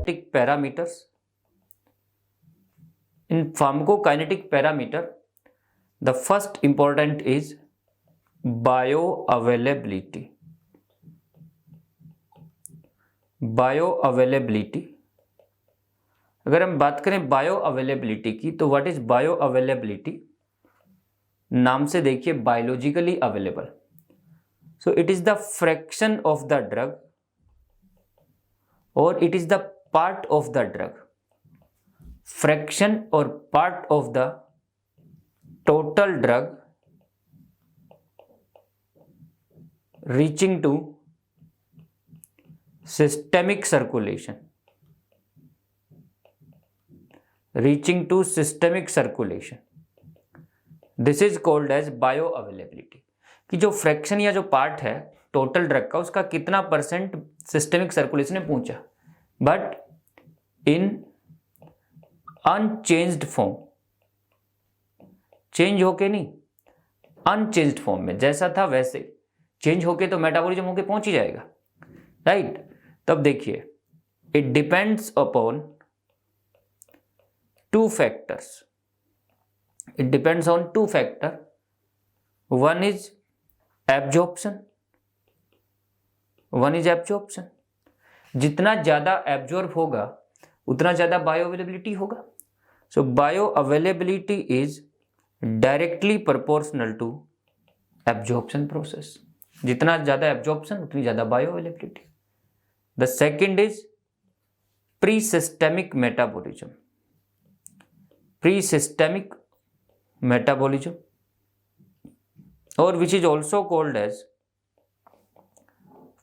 Pharmacokinetic parameters. In pharmacokinetic parameter, the first important is bioavailability. Bioavailability. अगर हम बात करें बायोअवेलेबिलिटी की, तो व्हाट इज बायोअवेलेबिलिटी? नाम से देखिए, biologically available. So it is the fraction of the drug और it is the part of the drug. Fraction और part of the total drug reaching to systemic circulation. Reaching to systemic circulation, this is called as bio availability. कि जो fraction या जो part है total drug का, उसका कितना percent systemic circulation में पहुंचा, but in unchanged form. Change होके नहीं, अनचेंज्ड फॉर्म में, जैसा था वैसे. चेंज होके तो मेटाबॉलिज्म होके पहुंच ही जाएगा, राइट? तब देखिए, it depends upon two factors. It depends on two factor. One is absorption. One is absorption. जितना ज्यादा एब्जॉर्ब होगा उतना ज्यादा बायोअवेलेबिलिटी होगा. So bioavailability is directly proportional to absorption process. जितना ज्यादा एब्जॉर्प्शन उतनी ज्यादा bioavailability. The second is pre systemic metabolism. Pre systemic metabolism और which is also called as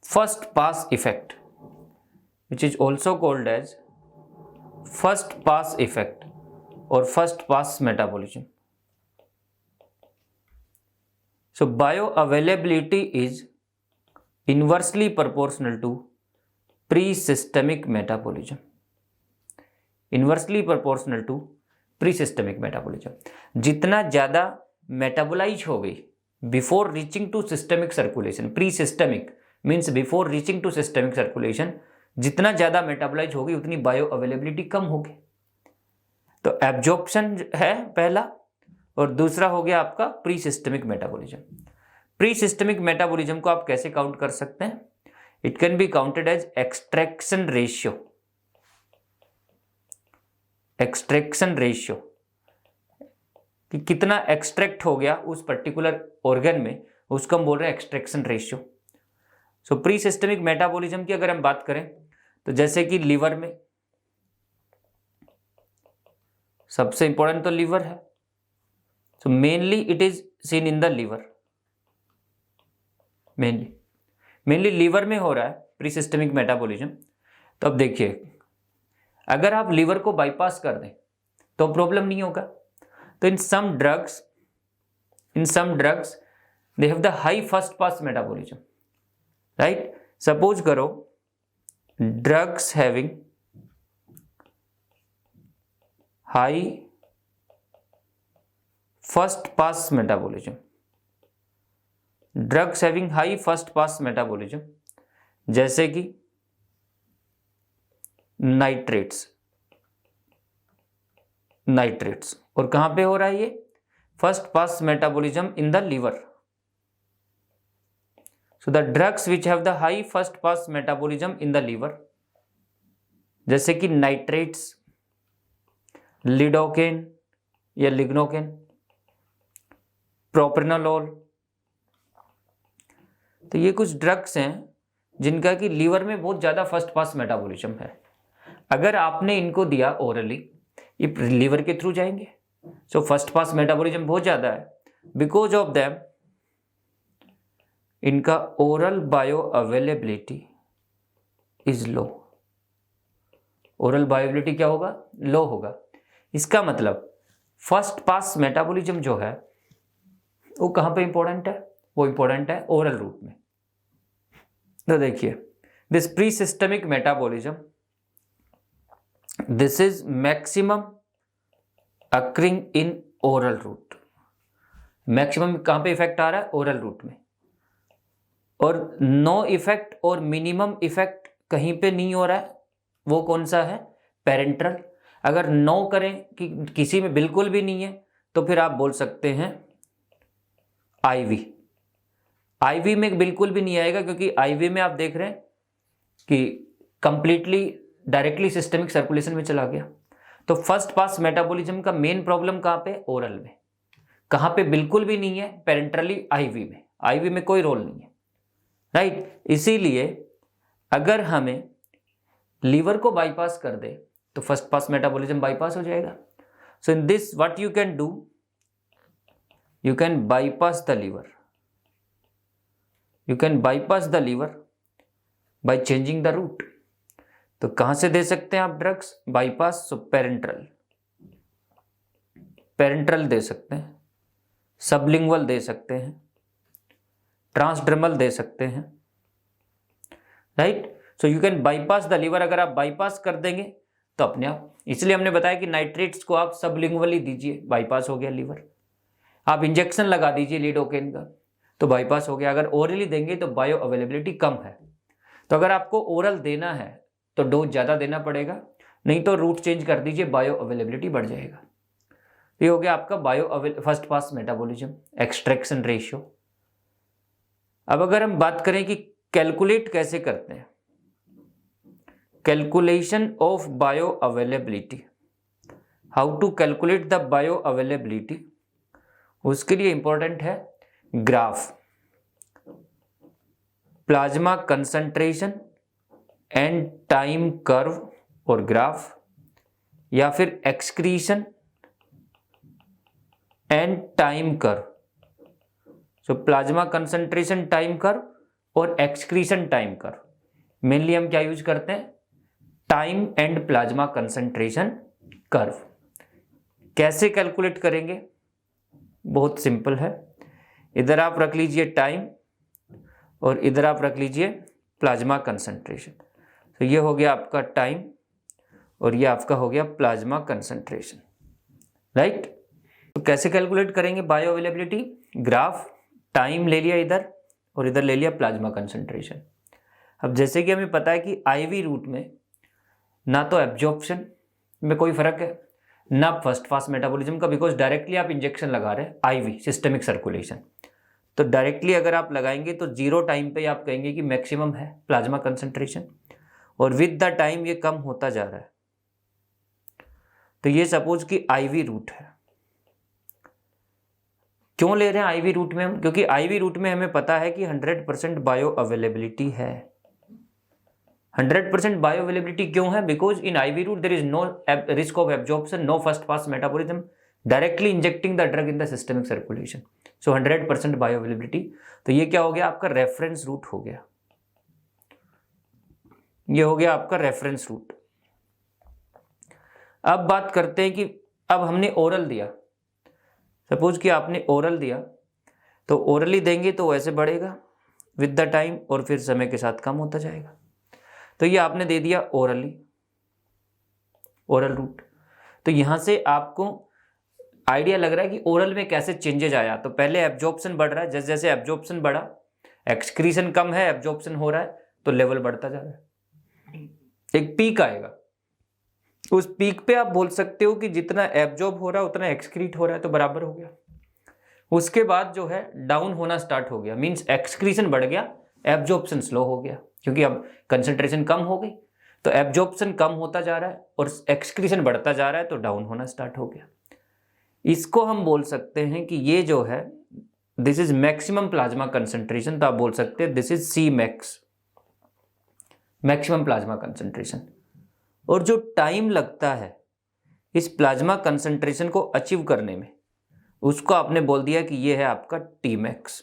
first pass effect. Which is also called as first pass effect और first pass metabolism. So bioavailability is inversely proportional to pre systemic metabolism. Inversely proportional to pre systemic metabolism. जितना ज्यादा metabolise हो गई before reaching to systemic circulation. Pre systemic means before reaching to systemic circulation. जितना ज्यादा metabolise होगी उतनी bio availability कम होगी. तो एब्जॉर्प्शन है पहला, और दूसरा हो गया आपका pre systemic metabolism. Pre systemic metabolism को आप कैसे काउंट कर सकते हैं? It can be counted as extraction ratio. Extraction ratio कि कितना एक्सट्रैक्ट हो गया उस पर्टिकुलर ऑर्गन में, उसको हम बोल रहे हैं एक्सट्रैक्शन रेशियो. सो प्री सिस्टेमिक मेटाबॉलिज्म की अगर हम बात करें तो जैसे कि लीवर में, सबसे इंपॉर्टेंट तो लीवर है. So mainly it is seen in the liver. Mainly liver में हो रहा है प्री सिस्टेमिक मेटाबॉलिज्म. तो अब देखिए, अगर आप लीवर को बाईपास कर दें तो प्रॉब्लम नहीं होगा. तो in some drugs they have the high first pass metabolism, right? Suppose करो drugs having high first pass metabolism. Drugs having high first pass metabolism जैसे कि नाइट्रेट्स. और कहां पे हो रहा है ये? First pass metabolism in the liver. So the drugs which have the high first pass metabolism in the liver, जैसे कि नाइट्रेट्स, लिडोकेन या लिग्नोकेन, प्रोप्रेनोलोल. तो ये कुछ ड्रग्स हैं जिनका कि लीवर में बहुत ज़्यादा फर्स्ट पास मेटाबॉलिज्म है. अगर आपने इनको दिया ओरली, ये लीवर के थ्रू जाएंगे. सो फर्स्ट पास मेटाबॉलिज्म बहुत ज़्यादा है. बिकॉज ऑफ दैम इनका oral bioavailability is low. Oral bioavailability क्या होगा? लो होगा. इसका मतलब फर्स्ट पास मेटाबॉलिज्म जो है वो कहां पे इंपॉर्टेंट है? वो इंपॉर्टेंट है ओरल रूट में. तो देखिए, this pre systemic metabolism, this is maximum occurring in oral route. Maximum कहां पे इफेक्ट आ रहा है? ओरल रूट में. और नो इफेक्ट और मिनिमम इफेक्ट कहीं पे नहीं हो रहा है वो कौन सा है, पेरेंट्रल। अगर नो करें कि किसी में बिल्कुल भी नहीं है तो फिर आप बोल सकते हैं आईवी। आईवी में बिल्कुल भी नहीं आएगा क्योंकि आईवी में आप देख रहे हैं कि कंप्लीटली डायरेक्टली सिस्टमिक सर्कुलेशन में चला गया। तो फर्स्ट पास मेटाबॉलिज्म का मेन प्रॉब्लम कहाँ पे, ओरल में। कहाँ पे बिल्कुल भी नहीं है, पेरेंट्रली आईवी में। आईवी में कोई रोल नहीं है, राइट। इसीलिए अगर हमें लीवर को बाईपास कर दे तो फर्स्ट पास मेटाबॉलिज्म बाईपास हो जाएगा। So in this what you can do, you can bypass the liver, you can bypass the liver by changing the route. तो कहां से दे सकते हैं आप drugs bypass, so parenteral, parenteral दे सकते हैं, सबलिंगुअल दे सकते हैं, ट्रांसडर्मल दे सकते हैं, right. So you can bypass the liver. अगर आप बाईपास कर देंगे तो अपने आप, इसलिए हमने बताया कि नाइट्रेट्स को आप सबलिंगुअली दीजिए, बाईपास हो गया लीवर। आप इंजेक्शन लगा दीजिए लिडोकेन का तो बाईपास हो गया। अगर ओरली देंगे तो बायो अवेलेबिलिटी कम है, तो अगर आपको ओरल देना है तो डोज ज़्यादा देना पड़ेगा, नहीं तो रूट चेंज कर दीजिए, बायो अवेलेबिलिटी बढ़ जाएगा। ये हो गया आपका first pass metabolism, extraction ratio. अब अगर हम बात करें कि कैलकुलेट कैसे करते हैं, calculation of bioavailability, how to calculate the bioavailability, उसके लिए इंपॉर्टेंट है graph, plasma concentration and time curve और ग्राफ, या फिर excretion and time curve. So plasma concentration time curve और एक्सक्रीशन टाइम कर्व। मेनली हम क्या use करते हैं, time and plasma concentration curve. कैसे कैलकुलेट करेंगे, बहुत सिंपल है। इधर आप रख लीजिए टाइम और इधर आप रख लीजिए प्लाज्मा कंसंट्रेशन। तो ये हो गया आपका टाइम और ये आपका हो गया प्लाज्मा कंसंट्रेशन, राइट। तो कैसे कैलकुलेट करेंगे बायो अवेलेबिलिटी, ग्राफ, टाइम ले लिया इधर और इधर ले लिया प्लाज्मा कंसंट्रेशन। अब जैसे कि हमें पता है कि आईवी रूट में ना तो एब्जॉर्प्शन में कोई फर्क है ना फर्स्ट पास मेटाबॉलिज्म का, बिकॉज डायरेक्टली आप इंजेक्शन लगा रहे हैं आईवी सिस्टमिक सर्कुलेशन। तो डायरेक्टली अगर आप लगाएंगे तो जीरो टाइम पे आप कहेंगे कि मैक्सिमम है प्लाज्मा कंसंट्रेशन, और विद द टाइम ये कम होता जा रहा है। तो ये सपोज कि आईवी रूट है। क्यों ले रहे हैं आईवी रूट में हम, क्योंकि आईवी रूट में हमें पता है कि 100% बायो अवेलेबिलिटी है। 100% बायो अवेलेबिलिटी क्यों है, because in IV route there is no risk of absorption, no first pass metabolism, directly injecting the drug in the systemic circulation. So 100% bioavailability. तो ये क्या हो गया आपका रेफरेंस रूट हो गया, ये हो गया आपका रेफरेंस रूट। अब बात करते हैं कि अब हमने ओरल दिया, सपोज कि आपने ओरल दिया, तो ओरली देंगे तो वैसे बढ़ेगा विद द टाइम और फिर समय के साथ कम होता जाएगा। तो ये आपने दे दिया ओरली, ओरल रूट। तो यहां से आपको आइडिया लग रहा है कि ओरल में कैसे चेंजेज आया। तो पहले एब्जॉर्प्शन बढ़ रहा है, जैसे जैसे एब्जॉर्प्शन बढ़ा, एक्सक्रीशन कम है, एब्जॉर्प्शन हो रहा है, तो लेवल बढ़ता जा रहा है। एक पीक आएगा, उस पीक पे आप बोल सकते हो कि जितना एब्जॉर्ब हो रहा है उतना एक्सक्रीट हो रहा है, तो बराबर हो गया। उसके बाद जो है डाउन होना स्टार्ट हो गया, मींस एक्सक्रीशन बढ़ गया, एब्जॉर्प्शन स्लो हो गया, क्योंकि अब कंसंट्रेशन कम हो गई। तो एब्जॉर्प्शन कम होता जा रहा है और एक्सक्रीशन बढ़ता जा रहा है, तो डाउन होना स्टार्ट हो गया। इसको हम बोल सकते हैं कि ये जो है this is maximum plasma concentration. तो आप बोल सकते हैं this is C max, maximum plasma concentration. और जो टाइम लगता है इस प्लाज्मा कंसंट्रेशन को अचीव करने में, उसको आपने बोल दिया कि ये है आपका टी मैक्स,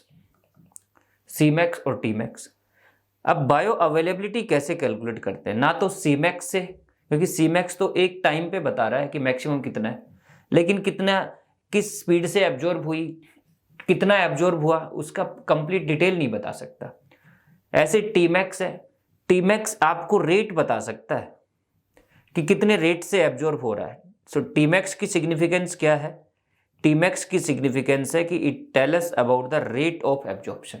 सी मैक्स और टी मैक्स। अब बायो अवेलेबिलिटी कैसे कैलकुलेट करते हैं, ना तो सी मैक्स से, क्योंकि सी मैक्स तो एक टाइम पे बता रहा है कि मैक्सिमम कितना है, लेकिन कितना किस स्पीड से एब्जॉर्ब हुई, कितना एब्जॉर्ब हुआ, उसका कंप्लीट डिटेल नहीं बता सकता। ऐसे टी मैक्स है, टी मैक्स आपको रेट बता सकता है कि कितने रेट से एब्जॉर्ब हो रहा है। सो टी मैक्स की सिग्निफिकेंस क्या है, टी मैक्स की सिग्निफिकेंस है कि it tell us about the rate of absorption.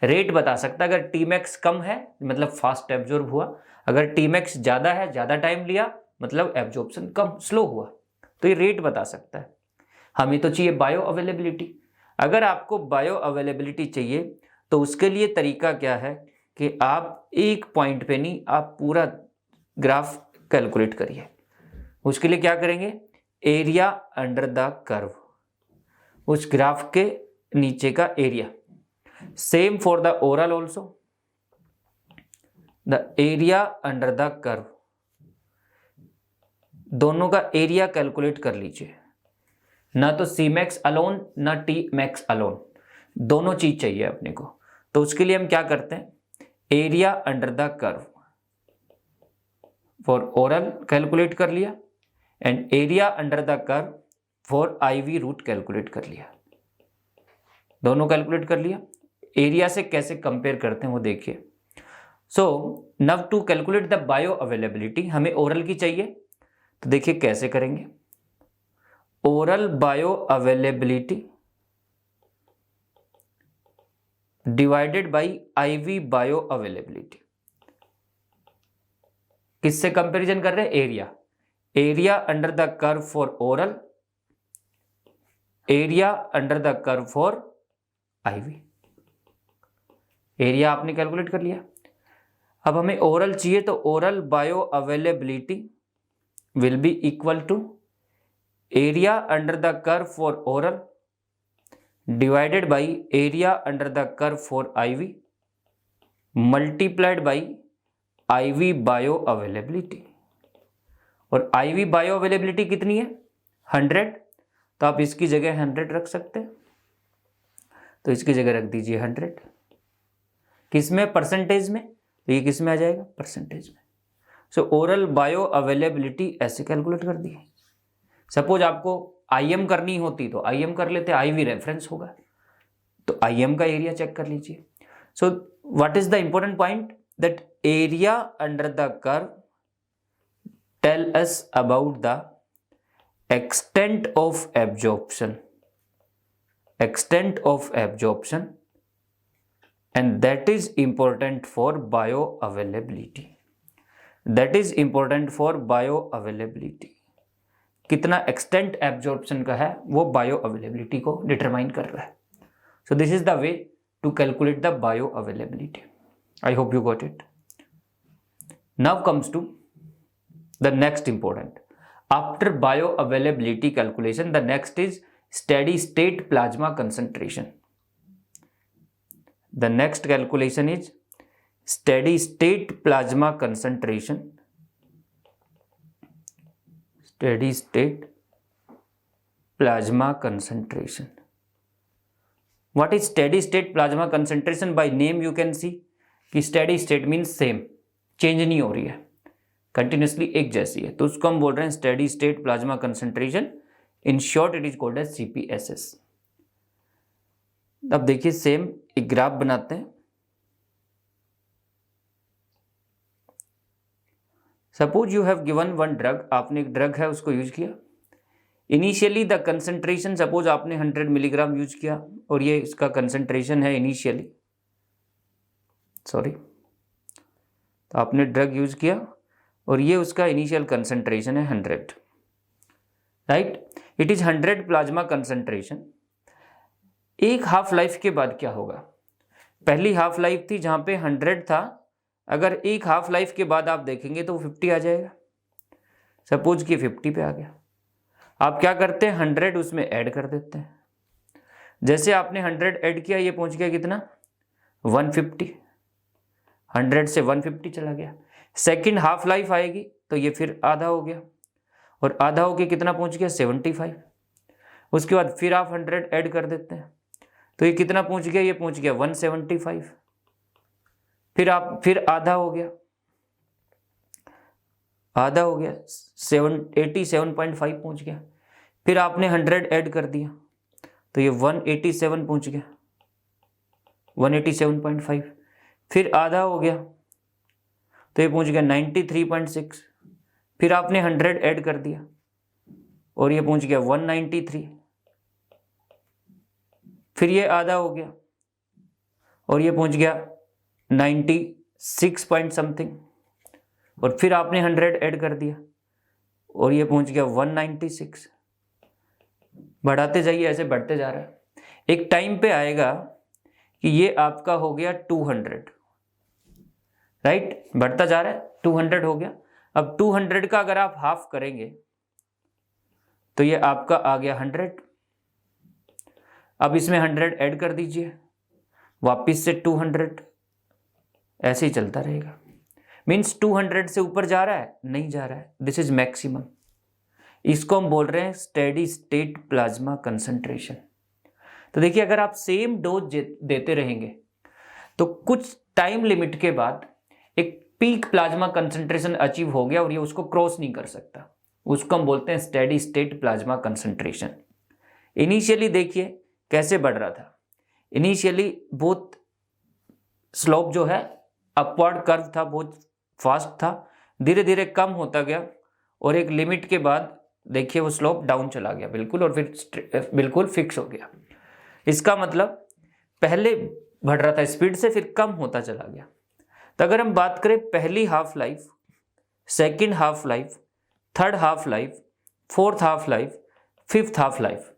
Rate बता सकता है, अगर टी मैक्स कम है मतलब फास्ट एब्जॉर्ब हुआ, अगर टी मैक्स ज़्यादा है, ज़्यादा टाइम लिया, मतलब एब्जॉर्प्शन कम स्लो हुआ। तो ये रेट बता सकता है। हमें तो चाहिए बायो अवेलेबिलिटी। अगर आपको बायो अवेलेबिलिटी चाहिए तो उसके लिए तरीका क्या है कि आप एक पॉइंट पे नहीं, आप पूरा ग्राफ कैलकुलेट करिए। उसके लिए क्या करेंगे, एरिया अंडर द कर्व, उस ग्राफ के नीचे का area. Same for the oral also, the area under the curve, दोनों का एरिया कैलकुलेट कर लीजिए। ना तो सी मैक्स अलोन ना टी मैक्स अलोन, दोनों चीज चाहिए अपने को। तो उसके लिए हम क्या करते हैं, area under the curve for oral calculate कर लिया and area under the curve for IV route calculate कर लिया। दोनों कैलकुलेट कर लिया। एरिया से कैसे कंपेयर करते हैं वो देखिए। So now to calculate the bioavailability, हमें ओरल की चाहिए, तो देखिए कैसे करेंगे। Oral bioavailability divided by IV bioavailability, किससे कंपैरिजन कर रहे हैं, area. Area under the curve for oral, area under the curve for IV. Area आपने कैलकुलेट कर लिया। अब हमें ओरल चाहिए, तो oral bioavailability will be equal to area under the curve for oral divided by area under the curve for IV multiplied by IV bioavailability. और IV bioavailability कितनी है, 100, तो आप इसकी जगह 100 रख सकते हैं। तो इसकी जगह रख दीजिए 100। किस में, परसेंटेज में, तो ये किस में आ जाएगा, परसेंटेज में। सो ओरल बायो अवेलेबिलिटी ऐसे कैलकुलेट कर दी। सपोज आपको आईएम करनी होती तो आईएम कर लेते, आईवी रेफरेंस होगा, तो आईएम का एरिया चेक कर लीजिए। So what is the important point, that area under the curve tell us about the extent of absorption, extent of absorption, and that is important for bioavailability, that is important for bioavailability। कितना extent absorption का है वो bio availability को determine कर रहा है। So this is the way to calculate the bioavailability. I hope you got it. Now comes to the next important, after bioavailability calculation, the next is steady state plasma concentration. The next calculation is steady state plasma concentration, steady state plasma concentration। What is steady state plasma concentration? By name you can see कि steady state means same, change नहीं हो रही है, continuously एक जैसी है, तो उसको हम बोल रहे हैं steady state plasma concentration. In short it is called as CPSS। अब देखिए सेम एक ग्राफ बनाते हैं। Suppose you have given one drug, आपने एक ड्रग है उसको यूज किया। इनिशियली द कंसंट्रेशन, सपोज आपने 100 मिलीग्राम यूज किया और ये इसका कंसंट्रेशन है इनिशियली, तो आपने ड्रग यूज किया और ये उसका इनिशियल कंसंट्रेशन है 100, right. It is 100 plasma concentration. एक हाफ लाइफ के बाद क्या होगा, पहली हाफ लाइफ थी जहां पे 100 था, अगर एक हाफ लाइफ के बाद आप देखेंगे तो 50 आ जाएगा। सपोज कि 50 पे आ गया, आप क्या करते हैं 100 उसमें ऐड कर देते हैं। जैसे आपने 100 ऐड किया, ये पहुंच गया कितना 150, 100 से 150 चला गया। सेकेंड हाफ लाइफ आएगी तो ये फिर आधा हो गया, और आधा होके कितना पहुंच गया 75। उसके बाद फिर आप 100 ऐड कर देते हैं, तो ये कितना पहुंच गया, ये पहुंच गया 175। फिर आधा हो गया, 87.5 पहुंच गया। फिर आपने 100 ऐड कर दिया तो ये 187 पहुंच गया, 187.5। फिर आधा हो गया तो ये पहुंच गया 93.6। फिर आपने 100 ऐड कर दिया और ये पहुंच गया 193। फिर ये आधा हो गया और ये पहुंच गया 96 पॉइंट समथिंग, और फिर आपने 100 ऐड कर दिया और ये पहुंच गया 196। बढ़ाते जाइए, ऐसे बढ़ते जा रहा है। एक टाइम पे आएगा कि ये आपका हो गया 200, राइट, बढ़ता जा रहा है, 200 हो गया। अब 200 का अगर आप हाफ करेंगे तो ये आपका आ गया 100। अब इसमें 100 ऐड कर दीजिए, वापिस से 200, ऐसे ही चलता रहेगा। मीन्स 200 से ऊपर जा रहा है, नहीं जा रहा है, दिस इज मैक्सिमम। इसको हम बोल रहे हैं स्टेडी स्टेट प्लाज्मा कंसंट्रेशन। तो देखिए, अगर आप सेम डोज देते रहेंगे तो कुछ टाइम लिमिट के बाद एक पीक प्लाज्मा कंसंट्रेशन अचीव हो गया और ये उसको क्रॉस नहीं कर सकता, उसको हम बोलते हैं steady state plasma concentration. Initially देखिए कैसे बढ़ रहा था, इनिशियली बहुत स्लोप जो है अपवर्ड कर्व था, बहुत फास्ट था, धीरे धीरे कम होता गया और एक लिमिट के बाद देखिए वो स्लोप डाउन चला गया बिल्कुल, और फिर बिल्कुल फिक्स हो गया। इसका मतलब पहले बढ़ रहा था स्पीड से, फिर कम होता चला गया। तो अगर हम बात करें पहली half life, second half life, third half life, fourth half life, fifth half life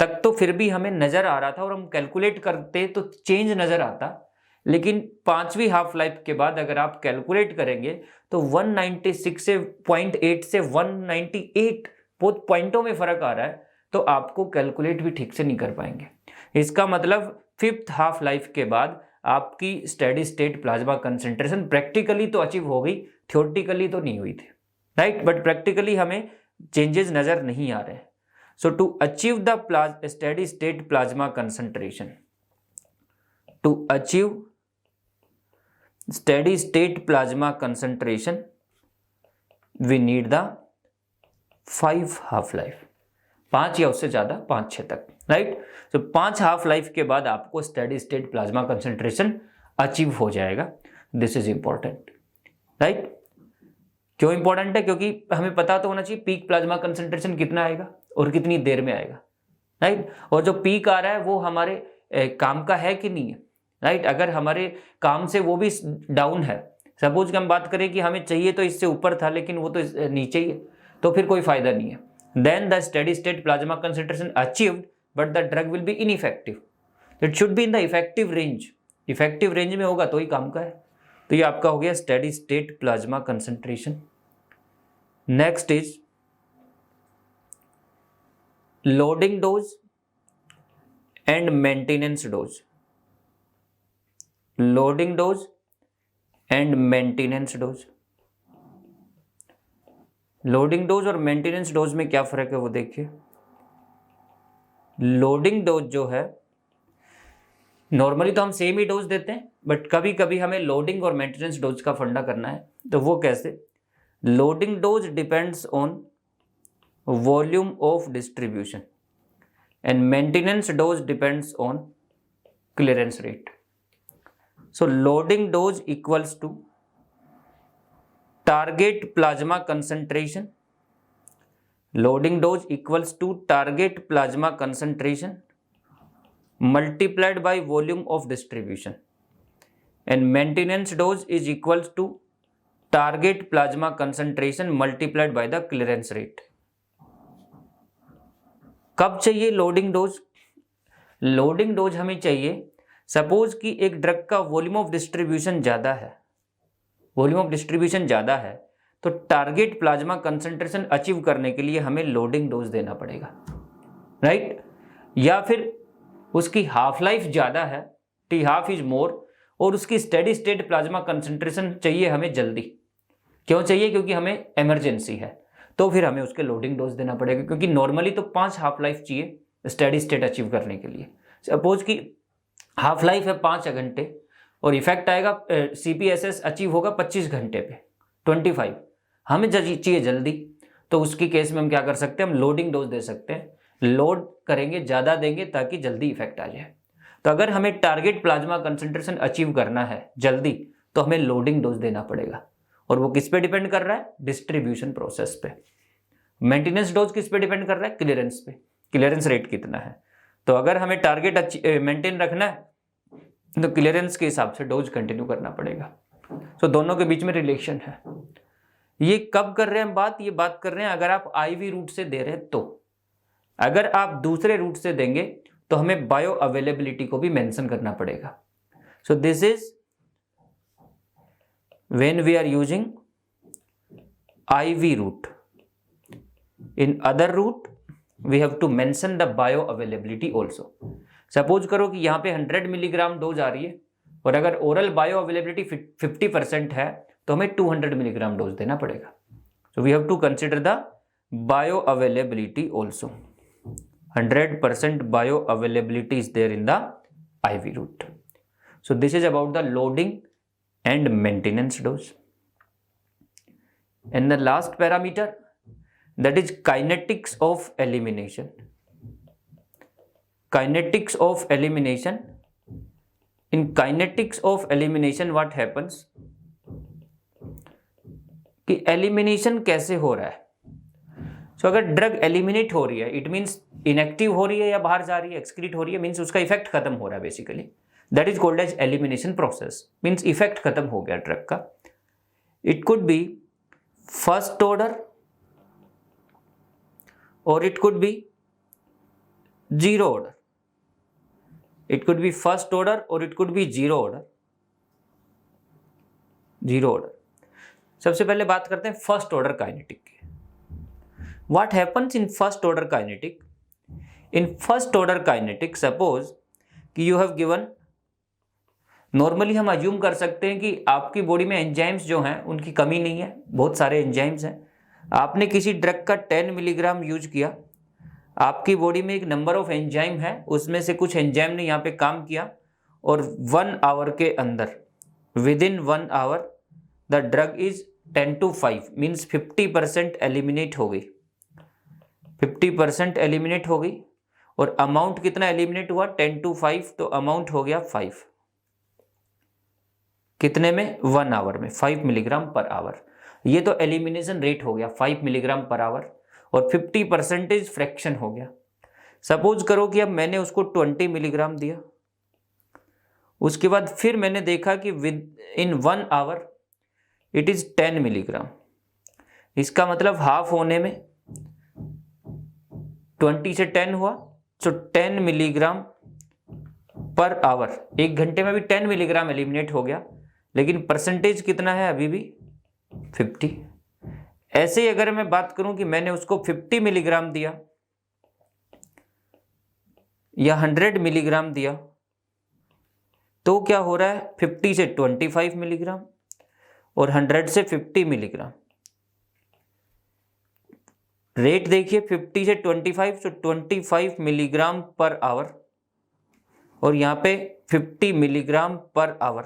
तक तो फिर भी हमें नज़र आ रहा था और हम कैलकुलेट करते तो चेंज नज़र आता। लेकिन पांचवी हाफ लाइफ के बाद अगर आप कैलकुलेट करेंगे तो 196 से 0.8 से 198 बहुत पॉइंटों में फर्क आ रहा है, तो आपको कैलकुलेट भी ठीक से नहीं कर पाएंगे। इसका मतलब फिफ्थ हाफ लाइफ के बाद आपकी steady state plasma concentration practically तो अचीव हो गई, थ्योरेटिकली तो नहीं हुई थी, राइट, बट प्रैक्टिकली हमें चेंजेस नजर नहीं आ रहे हैं। So to achieve the steady state plasma concentration, to achieve steady state plasma concentration we need the 5 half life, 5 या उससे ज़्यादा, 5-6 तक, राइट। तो 5 हाफ लाइफ के बाद आपको steady state plasma concentration achieve हो जाएगा। This is important, right. क्यों इंपॉर्टेंट है? क्योंकि हमें पता तो होना चाहिए पीक प्लाज्मा कंसंट्रेशन कितना आएगा और कितनी देर में आएगा, राइट। और जो पीक आ रहा है वो हमारे काम का है कि नहीं है, राइट। अगर हमारे काम से वो भी डाउन है, सपोज कि हम बात करें कि हमें चाहिए तो इससे ऊपर था लेकिन वो तो नीचे ही है, तो फिर कोई फायदा नहीं है। Then the steady state plasma concentration achieved but the drug will be ineffective. It should be in the effective range, effective range में होगा तो ही काम का है। तो ये आपका हो गया steady state plasma concentration. Next is loading dose and maintenance dose. Loading dose and maintenance dose. Loading dose और मेंटेनेंस डोज में क्या फर्क है वो देखिए। लोडिंग डोज जो है, नॉर्मली तो हम सेम ही डोज देते हैं, बट कभी कभी हमें लोडिंग और मेंटेनेंस डोज का फंडा करना है, तो वो कैसे? Loading dose depends on volume of distribution and maintenance dose depends on clearance rate. So loading dose equals to target plasma concentration. Loading dose equals to target plasma concentration multiplied by volume of distribution, and maintenance dose is equals to target plasma concentration multiplied by the clearance rate. कब चाहिए loading dose? Loading dose हमें चाहिए suppose कि एक drug का volume of distribution ज़्यादा है, volume of distribution ज़्यादा है, तो टारगेट प्लाज्मा कंसंट्रेशन अचीव करने के लिए हमें लोडिंग डोज देना पड़ेगा, राइट। या फिर उसकी हाफ लाइफ ज़्यादा है, टी हाफ इज मोर, और उसकी स्टेडी स्टेट प्लाज्मा कंसंट्रेशन चाहिए हमें जल्दी। क्यों चाहिए? क्योंकि हमें इमरजेंसी है, तो फिर हमें उसके लोडिंग डोज देना पड़ेगा, क्योंकि नॉर्मली तो 5 हाफ लाइफ चाहिए स्टेडी स्टेट अचीव करने के लिए। सपोज कि हाफ लाइफ है 5 घंटे और इफेक्ट आएगा CPSS अचीव होगा 25 घंटे पे, 25, हमें चाहिए जल्दी, तो उसकी केस में हम क्या कर सकते हैं? हम लोडिंग डोज दे सकते हैं, लोड करेंगे, ज़्यादा देंगे ताकि जल्दी इफेक्ट आ जाए। तो अगर हमें टारगेट प्लाज्मा कंसंट्रेशन अचीव करना है जल्दी, तो हमें लोडिंग डोज देना पड़ेगा, और वो किस पे डिपेंड कर रहा है? डिस्ट्रीब्यूशन प्रोसेस पे। मेंटेनेंस डोज किस पे डिपेंड कर रहा है? क्लियरेंस पे, क्लियरेंस रेट कितना है। तो अगर हमें टारगेट मेंटेन रखना है तो क्लियरेंस के हिसाब से डोज कंटिन्यू करना पड़ेगा। तो दोनों के बीच में रिलेशन है। ये कब कर रहे हैं हम बात, ये बात कर रहे हैं अगर आप आईवी रूट से दे रहे हैं तो। अगर आप दूसरे रूट से देंगे तो हमें बायो अवेलेबिलिटी को भी मेंशन करना पड़ेगा। So this is when we are using IV route. In other route, we have to mention the bioavailability also. Suppose करो कि यहाँ पे 100 मिलीग्राम डोज आ रही है और अगर ओरल बायो अवेलेबिलिटी 50% है तो हमें 200 मिलीग्राम डोज देना पड़ेगा। So we have to consider the bioavailability also. 100% bioavailability is there in the IV route. So this is about the loading and maintenance dose. And the last parameter, that is kinetics of elimination. Kinetics of elimination. In kinetics of elimination what happens कि elimination कैसे हो रहा है। So अगर drug eliminate हो रही है it means inactive हो रही है या बाहर जा रही है, एक्सक्रीट हो रही है, मीन्स उसका इफेक्ट खत्म हो रहा है basically. That is called as elimination process, means effect खत्म हो गया ड्रग का। It could be first order और it could be zero order. It could be first order और it could be zero order. Zero order. सबसे पहले बात करते हैं फर्स्ट ऑर्डर काइनेटिक की। What happens in first order kinetic? In first order kinetic suppose कि you have given, normally हम assume कर सकते हैं कि आपकी बॉडी में एंजाइम्स जो हैं उनकी कमी नहीं है, बहुत सारे एंजाइम्स हैं। आपने किसी ड्रग का 10 मिलीग्राम यूज किया, आपकी बॉडी में एक नंबर ऑफ एंजाइम है, उसमें से कुछ एंजाइम ने यहाँ पे काम किया और 1 आवर के अंदर, within 1 hour the drug is 10 to 5 means 50% eliminate हो गई। 50% एलिमिनेट हो गई और अमाउंट कितना एलिमिनेट हुआ? 10 to 5, तो अमाउंट हो गया 5। कितने में? 1 आवर में 5 मिलीग्राम पर आवर। ये तो एलिमिनेशन रेट हो गया 5 मिलीग्राम पर आवर और 50% फ्रैक्शन हो गया। सपोज करो कि अब मैंने उसको 20 मिलीग्राम दिया, उसके बाद फिर मैंने देखा कि with in 1 hour it is 10 milligram. इसका मतलब हाफ होने में 20 से 10 हुआ, तो 10 मिलीग्राम पर आवर। 1 घंटे में भी 10 मिलीग्राम एलिमिनेट हो गया, लेकिन परसेंटेज कितना है अभी भी? 50। ऐसे ही अगर मैं बात करूं कि मैंने उसको 50 मिलीग्राम दिया या 100 मिलीग्राम दिया, तो क्या हो रहा है? 50 से 25 मिलीग्राम और 100 से 50 मिलीग्राम। रेट देखिए 50 से 25, तो 25 मिलीग्राम पर आवर और यहां पे 50 मिलीग्राम पर आवर,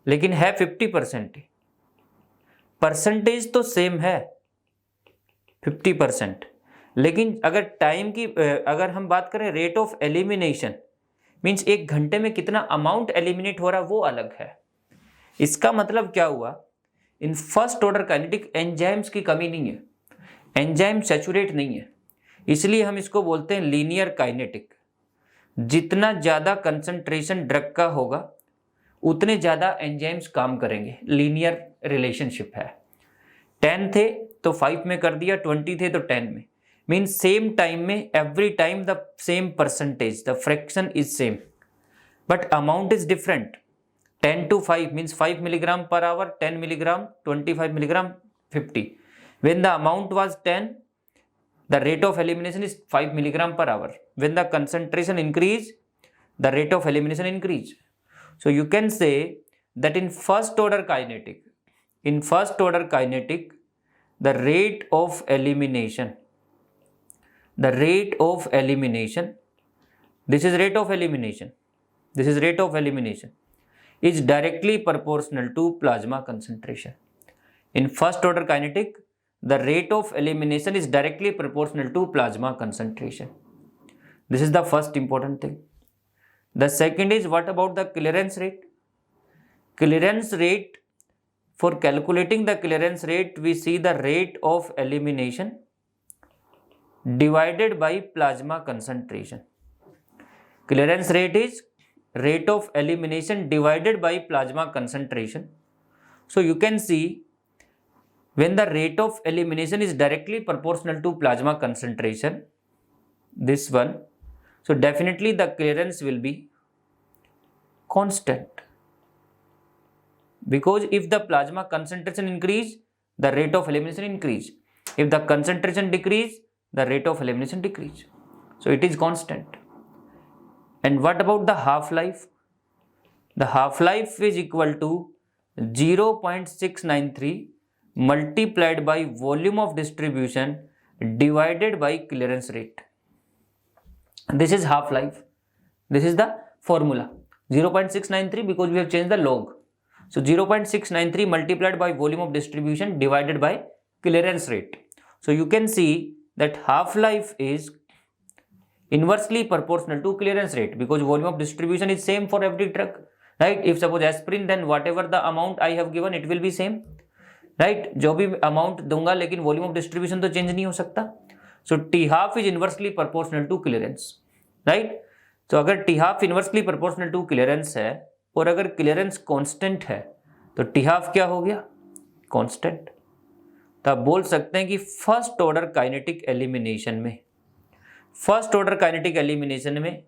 लेकिन है 50%। परसेंटेज तो सेम है 50%, लेकिन अगर टाइम की अगर हम बात करें रेट ऑफ एलिमिनेशन, मीन्स 1 घंटे में कितना अमाउंट एलिमिनेट हो रहा है वो अलग है। इसका मतलब क्या हुआ? इन फर्स्ट ऑर्डर काइनेटिक एंजाइम्स की कमी नहीं है, एंजाइम सैचुरेट नहीं है, इसलिए हम इसको बोलते हैं लीनियर काइनेटिक। जितना ज़्यादा कंसंट्रेशन ड्रग का होगा उतने ज़्यादा एंजाइम्स काम करेंगे। लीनियर रिलेशनशिप है। 10 थे तो 5 में कर दिया, 20 थे तो 10 में, मीन्स सेम टाइम में every time the same percentage, the fraction is same but amount is different. 10 to 5 means 5 milligram per our, 10 milligram, 25 milligram, 50। When the amount was 10, the rate of elimination is 5 milligram per hour. When the concentration increase, the rate of elimination increase. So you can say that in first order kinetic, the rate of elimination, this is rate of elimination, is directly proportional to plasma concentration. In first order kinetic, the rate of elimination is directly proportional to plasma concentration. This is the first important thing. The second is, what about the clearance rate? Clearance rate, for calculating the clearance rate, we see the rate of elimination divided by plasma concentration. Clearance rate is rate of elimination divided by plasma concentration. So you can see when the rate of elimination is directly proportional to plasma concentration, this one, so definitely the clearance will be constant, because if the plasma concentration increase, the rate of elimination increase. If the concentration decrease, the rate of elimination decrease. So it is constant. And what about the half-life? The half-life is equal to 0.693 multiplied by volume of distribution divided by clearance rate. This is half-life. This is the formula. 0.693 because we have changed the log. So 0.693 multiplied by volume of distribution divided by clearance rate. So you can see that half-life is inversely proportional to clearance rate because volume of distribution is same for every drug, right? If suppose aspirin, then whatever the amount I have given, it will be same, right? जो भी amount दूंगा लेकिन volume of distribution तो change नहीं हो सकता. So T half is inversely proportional to clearance, right? तो अगर T half inversely proportional to clearance है और अगर clearance constant है तो T half क्या हो गया? Constant. तो आप बोल सकते हैं कि फर्स्ट ऑर्डर काइनेटिक एलिमिनेशन में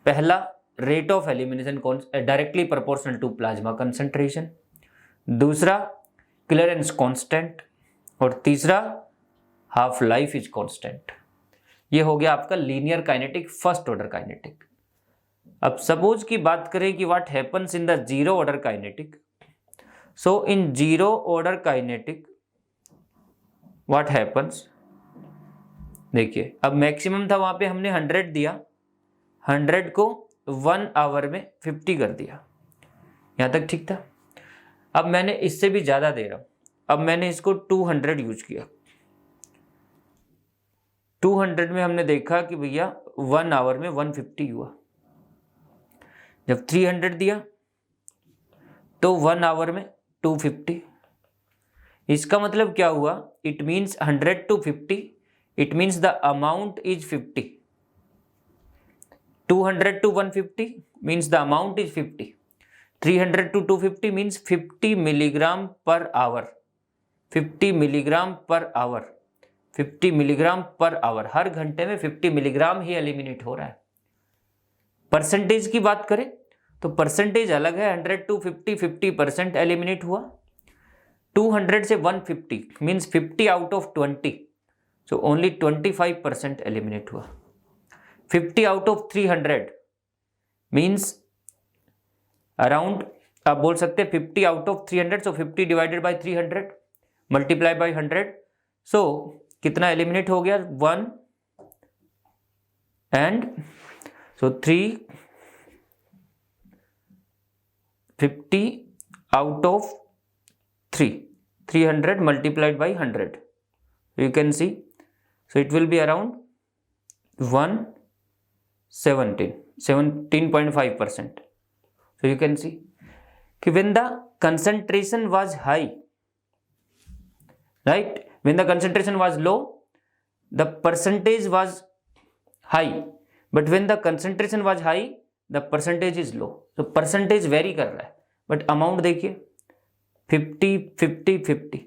पहला rate of elimination directly proportional to plasma concentration, दूसरा क्लियरेंस कांस्टेंट और तीसरा हाफ लाइफ इज कांस्टेंट. ये हो गया आपका linear kinetic, first order kinetic. अब सपोज की बात करें कि what happens in the zero order kinetic. So in zero order kinetic what happens, देखिए अब मैक्सिमम था वहां पे हमने 100 दिया, 100 को 1 आवर में 50 कर दिया, यहां तक ठीक था. अब मैंने इससे भी ज्यादा दे रहा हूं, अब मैंने इसको 200 यूज किया. 200 में हमने देखा कि भैया 1 आवर में 150 हुआ. जब 300 दिया तो 1 आवर में 250. इसका मतलब क्या हुआ? It means 100 to 50, it means the amount is 50. 200 to 150 means the amount is 50. 300 to 250 means 50 milligram per hour. 50 milligram per hour. 50 milligram per hour. हर घंटे में 50 मिलीग्राम ही एलिमिनेट हो रहा है. परसेंटेज की बात करें तो परसेंटेज अलग है. 100 to 50, 50% एलिमिनेट हुआ. 200 से 150 means 50 out of 20, so only 25% eliminate हुआ. 50 आउट ऑफ 300 मीन्स अराउंड, आप बोल सकते हैं 50 out of 300, so 50 divided by 300 multiply by 100, सो कितना एलिमिनेट हो गया? 1 and so 350 out of 300 multiplied by 100. You can see, so it will be around 17.5%. So you can see when the concentration was high, right? When the concentration was low, the percentage was high, but when the concentration was high, the percentage is low. So percentage vary कर रहा है, but amount देखिए 50, 50, 50,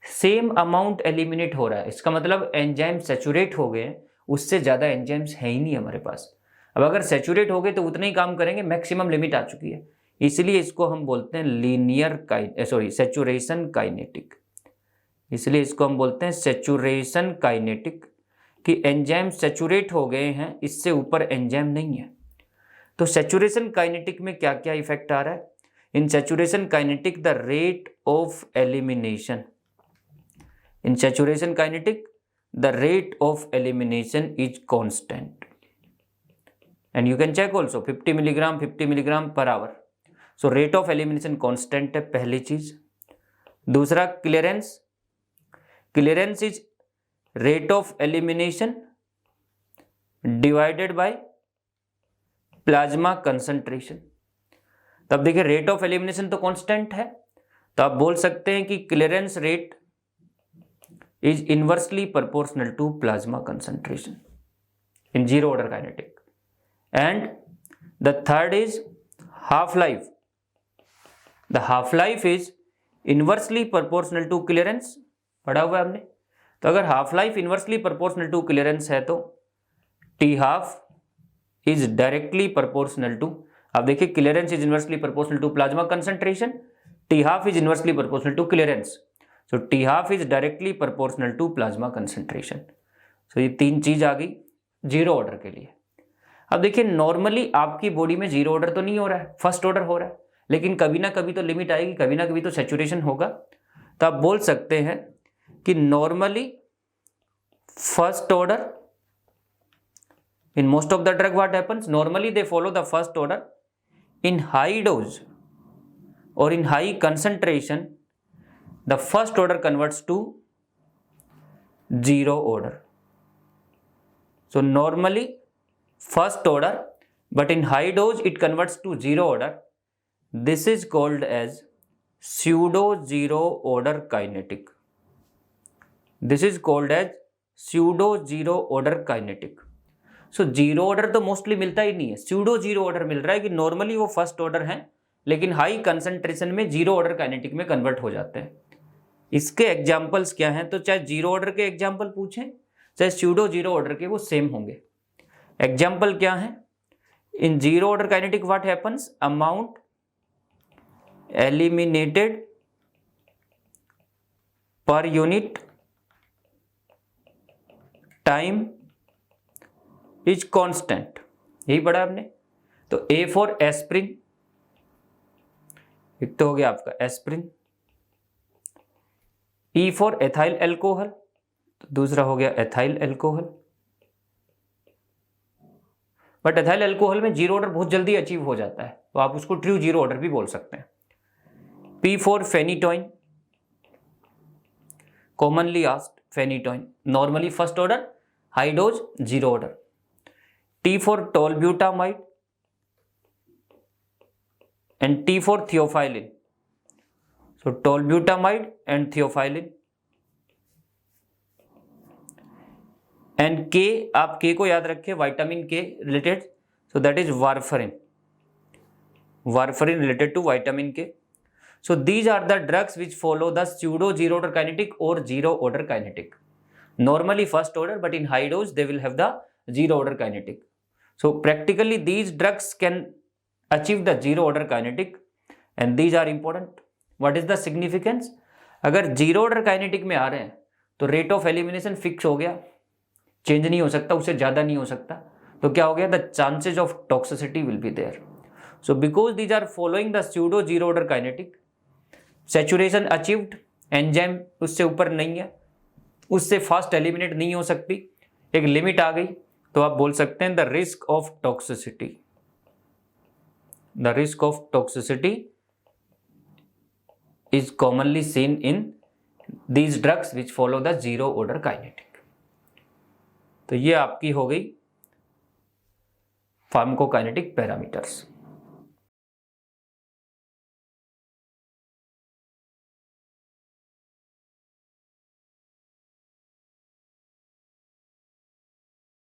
same amount eliminate हो रहा है. इसका मतलब enzyme saturate हो गए, उससे ज़्यादा एंजाइम्स है ही नहीं हमारे पास. अब अगर सैचुरेट हो गए तो उतने ही काम करेंगे, मैक्सिमम लिमिट आ चुकी है. इसलिए इसको हम बोलते हैं सैचुरेशन काइनेटिक. इसलिए इसको हम बोलते हैं सैचुरेशन काइनेटिक, कि एंजाइम सैचुरेट हो गए हैं, इससे ऊपर एंजाइम नहीं है. तो सैचुरेशन काइनेटिक में क्या क्या इफेक्ट आ रहा है? In saturation kinetic, the rate of elimination. In saturation kinetic, the rate of elimination is constant. And you can check also 50 milligram per hour. So rate of elimination constant है पहली चीज. दूसरा clearance. Clearance is rate of elimination divided by plasma concentration. तब देखिए rate of elimination तो constant है, तो आप बोल सकते हैं कि clearance rate is inversely proportional to plasma concentration in zero order kinetic. And the third is half life, the half life is inversely proportional to clearance, पढ़ा हुआ है हमने। तो अगर half life inversely proportional to clearance है तो T half is directly proportional to, अब देखिए clearance is inversely proportional to plasma concentration, T half is inversely proportional to clearance, so T half is directly proportional to plasma concentration. So ये तीन चीज आ गई zero order के लिए। अब देखिए नॉर्मली आपकी बॉडी में जीरो ऑर्डर तो नहीं हो रहा है, फर्स्ट ऑर्डर हो रहा है, लेकिन कभी ना कभी तो लिमिट आएगी, कभी ना कभी तो सैचुरेशन होगा। तो आप बोल सकते हैं कि normally first order in most of the drug what happens, normally they follow the first order, in high dose और in high concentration the first order converts to zero order. So normally first order but in high dose it converts to zero order. This is called as pseudo zero order kinetic. This is called as pseudo zero order kinetic. So zero order तो mostly मिलता ही नहीं है, pseudo zero order मिल रहा है कि normally वो first order है लेकिन हाई कंसंट्रेशन में जीरो ऑर्डर काइनेटिक में कन्वर्ट हो जाते हैं। इसके एग्जांपल्स क्या हैं, तो चाहे जीरो ऑर्डर के एग्जांपल पूछें चाहे स्यूडो जीरो ऑर्डर के, वो सेम होंगे। एग्जांपल क्या है, in zero order kinetic what happens, amount eliminated per unit time is constant, यही पढ़ा आपने। तो A फॉर एस्प्रिन, एक तो हो गया आपका aspirin, E for ethyl alcohol, तो दूसरा हो गया ethyl alcohol. But ethyl alcohol में जीरो ऑर्डर बहुत जल्दी अचीव हो जाता है, तो आप उसको ट्रू जीरो ऑर्डर भी बोल सकते हैं। P for phenytoin, commonly asked phenytoin, normally first order, high dose zero order. T for tolbutamide and T for theophylline, so tolbutamide and theophylline. And K, आप के को याद रखें, vitamin K related, so that is warfarin, warfarin related to vitamin K. So these are the drugs which follow the pseudo zero order kinetic और zero order kinetic, normally first order but in high dose they will have the zero order kinetic. So practically these drugs can achieve the zero order kinetic and these are important. What is the significance, अगर zero order kinetic में आ रहे हैं तो rate of elimination fix हो गया, change नहीं हो सकता, उससे ज्यादा नहीं हो सकता, तो क्या हो गया, the chances of toxicity will be there. So because these are following the pseudo zero order kinetic, saturation achieved, enzyme उससे ऊपर नहीं है, उससे फास्ट एलिमिनेट नहीं हो सकती, एक लिमिट आ गई, तो आप बोल सकते हैं the risk of toxicity, the risk of toxicity is commonly seen in these drugs which follow the zero order kinetic. तो ये आपकी हो गई फार्माकोकाइनेटिक पैरामीटर्स।